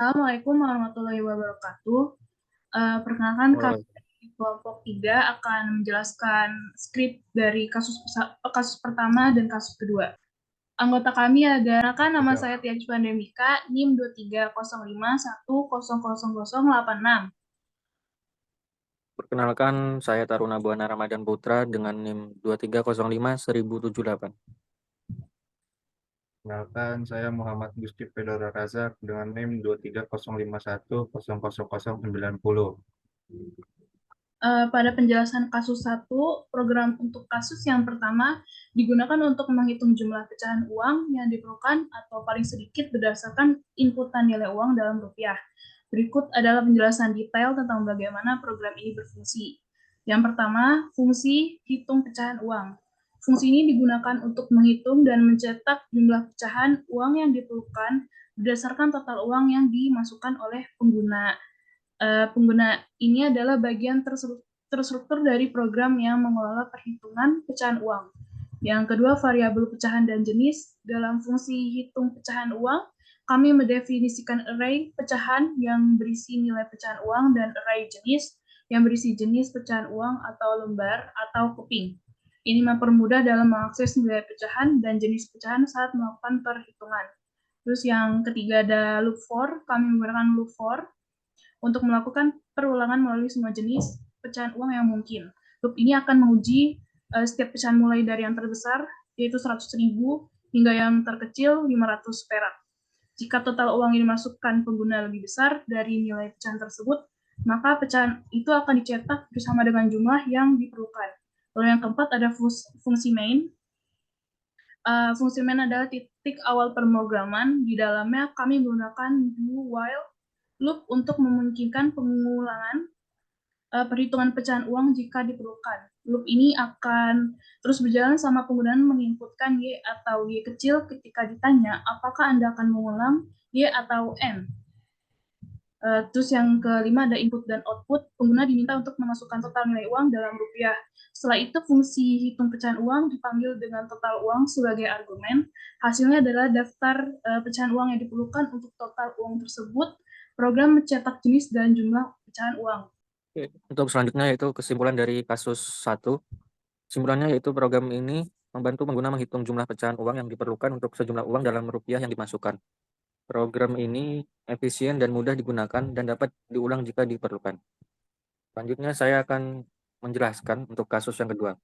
Assalamualaikum warahmatullahi wabarakatuh. Perkenalkan kami Wah, dari kelompok 3 akan menjelaskan skrip dari kasus pertama dan kasus kedua. Anggota kami ada kan nama siap. saya Tia Pandemika, NIM 23051000086. Perkenalkan, saya Taruna Buana Ramadan Putra dengan NIM 23051078. Kenalkan, saya Muhammad Gusti Pedora Razak dengan NIM 23051000090. Pada penjelasan kasus satu, program untuk kasus yang pertama digunakan untuk menghitung jumlah pecahan uang yang diperlukan atau paling sedikit berdasarkan inputan nilai uang dalam rupiah. Berikut adalah penjelasan detail tentang bagaimana program ini berfungsi. Yang pertama, fungsi hitung pecahan uang. Fungsi ini digunakan untuk menghitung dan mencetak jumlah pecahan uang yang diperlukan berdasarkan total uang yang dimasukkan oleh pengguna. Pengguna ini adalah bagian terstruktur dari program yang mengelola perhitungan pecahan uang. Yang kedua, variabel pecahan dan jenis. Dalam fungsi hitung pecahan uang, kami mendefinisikan array pecahan yang berisi nilai pecahan uang dan array jenis yang berisi jenis pecahan uang atau lembar atau keping. Ini mempermudah dalam mengakses nilai pecahan dan jenis pecahan saat melakukan perhitungan. Terus yang ketiga ada loop for. Kami menggunakan loop for untuk melakukan perulangan melalui semua jenis pecahan uang yang mungkin. Loop ini akan menguji setiap pecahan mulai dari yang terbesar, yaitu 100.000, hingga yang terkecil 500 perak. Jika total uang yang dimasukkan pengguna lebih besar dari nilai pecahan tersebut, maka pecahan itu akan dicetak bersama dengan jumlah yang diperlukan. Lalu yang keempat ada fungsi main. Fungsi main adalah titik awal pemrograman. Di dalamnya kami menggunakan do while loop untuk memungkinkan pengulangan perhitungan pecahan uang jika diperlukan. Loop ini akan terus berjalan sama penggunaan menginputkan Y atau Y kecil ketika ditanya apakah Anda akan mengulang Y atau N. Terus yang kelima ada input dan output. Pengguna diminta untuk memasukkan total nilai uang dalam rupiah. Setelah itu fungsi hitung pecahan uang dipanggil dengan total uang sebagai argumen. Hasilnya adalah daftar pecahan uang yang diperlukan untuk total uang tersebut. Program mencetak jenis dan jumlah pecahan uang. Oke, untuk selanjutnya yaitu kesimpulan dari kasus 1. Kesimpulannya yaitu program ini membantu pengguna menghitung jumlah pecahan uang yang diperlukan untuk sejumlah uang dalam rupiah yang dimasukkan. Program ini efisien dan mudah digunakan dan dapat diulang jika diperlukan. Selanjutnya saya akan menjelaskan untuk kasus yang kedua.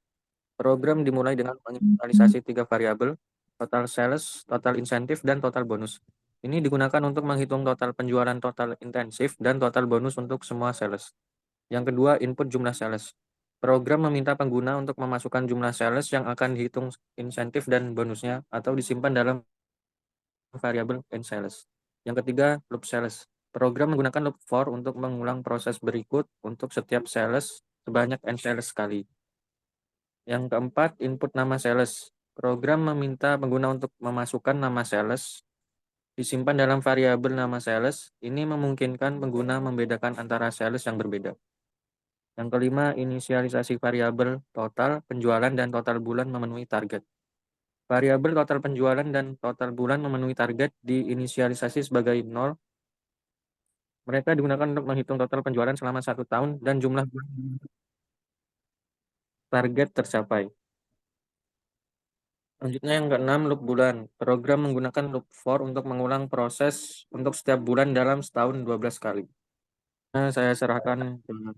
Program dimulai dengan menginisialisasi 3 variabel, total sales, total insentif, dan total bonus. Ini digunakan untuk menghitung total penjualan total intensif dan total bonus untuk semua sales. Yang kedua, input jumlah sales. Program meminta pengguna untuk memasukkan jumlah sales yang akan dihitung insentif dan bonusnya atau disimpan dalam variabel end sales. Yang ketiga, loop sales. Program menggunakan loop for untuk mengulang proses berikut untuk setiap sales sebanyak end sales sekali. Yang keempat, input nama sales. Program meminta pengguna untuk memasukkan nama sales disimpan dalam variabel nama sales. Ini memungkinkan pengguna membedakan antara sales yang berbeda. Yang kelima, inisialisasi variabel total penjualan dan total bulan memenuhi target. Variabel total penjualan dan total bulan memenuhi target diinisialisasi sebagai 0. Mereka digunakan untuk menghitung total penjualan selama 1 tahun dan jumlah bulan target tercapai. Selanjutnya yang keenam, loop bulan. Program menggunakan loop for untuk mengulang proses untuk setiap bulan dalam setahun 12 kali. Nah, saya serahkan ke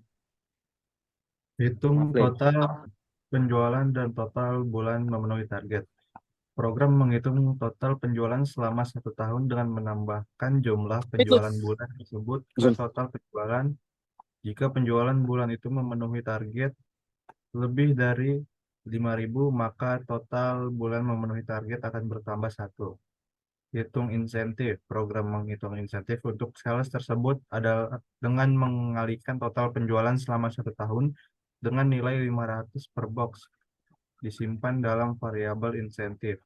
Hitung Mafle. total penjualan dan total bulan memenuhi target. Program menghitung total penjualan selama 1 tahun dengan menambahkan jumlah Itu. penjualan bulan tersebut ke total penjualan. Jika penjualan bulan itu memenuhi target lebih dari 5.000, maka total bulan memenuhi target akan bertambah 1. Hitung insentif. Program menghitung insentif untuk sales tersebut adalah dengan mengalihkan total penjualan selama 1 tahun dengan nilai 500 per box disimpan dalam variabel insentif.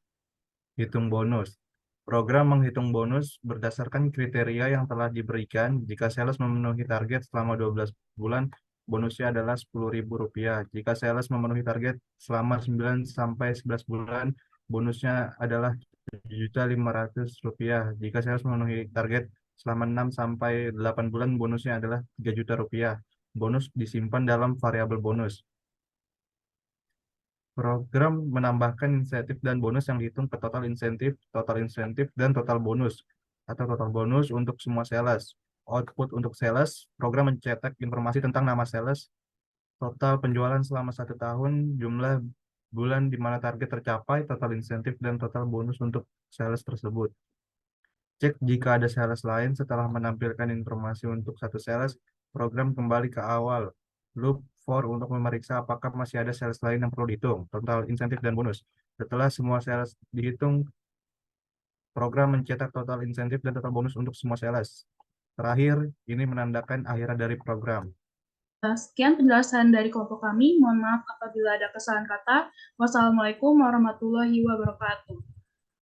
Hitung bonus. Program menghitung bonus berdasarkan kriteria yang telah diberikan. Jika sales memenuhi target selama 12 bulan, bonusnya adalah Rp10.000. Jika sales memenuhi target selama 9 sampai 11 bulan, bonusnya adalah Rp7.500. Jika sales memenuhi target Selama 6 sampai 8 bulan bonusnya adalah 3 juta rupiah. Bonus disimpan dalam variabel bonus. Program menambahkan insentif dan bonus yang dihitung ke total insentif, dan total bonus atau total bonus untuk semua sales. Output untuk sales, program mencetak informasi tentang nama sales, total penjualan selama 1 tahun, jumlah bulan di mana target tercapai, total insentif, dan total bonus untuk sales tersebut. Cek jika ada sales lain setelah menampilkan informasi untuk satu sales, program kembali ke awal. Loop for untuk memeriksa apakah masih ada sales lain yang perlu dihitung, total insentif dan bonus. Setelah semua sales dihitung, program mencetak total insentif dan total bonus untuk semua sales. Terakhir, ini menandakan akhir dari program. Sekian penjelasan dari kelompok kami. Mohon maaf apabila ada kesalahan kata. Wassalamualaikum warahmatullahi wabarakatuh.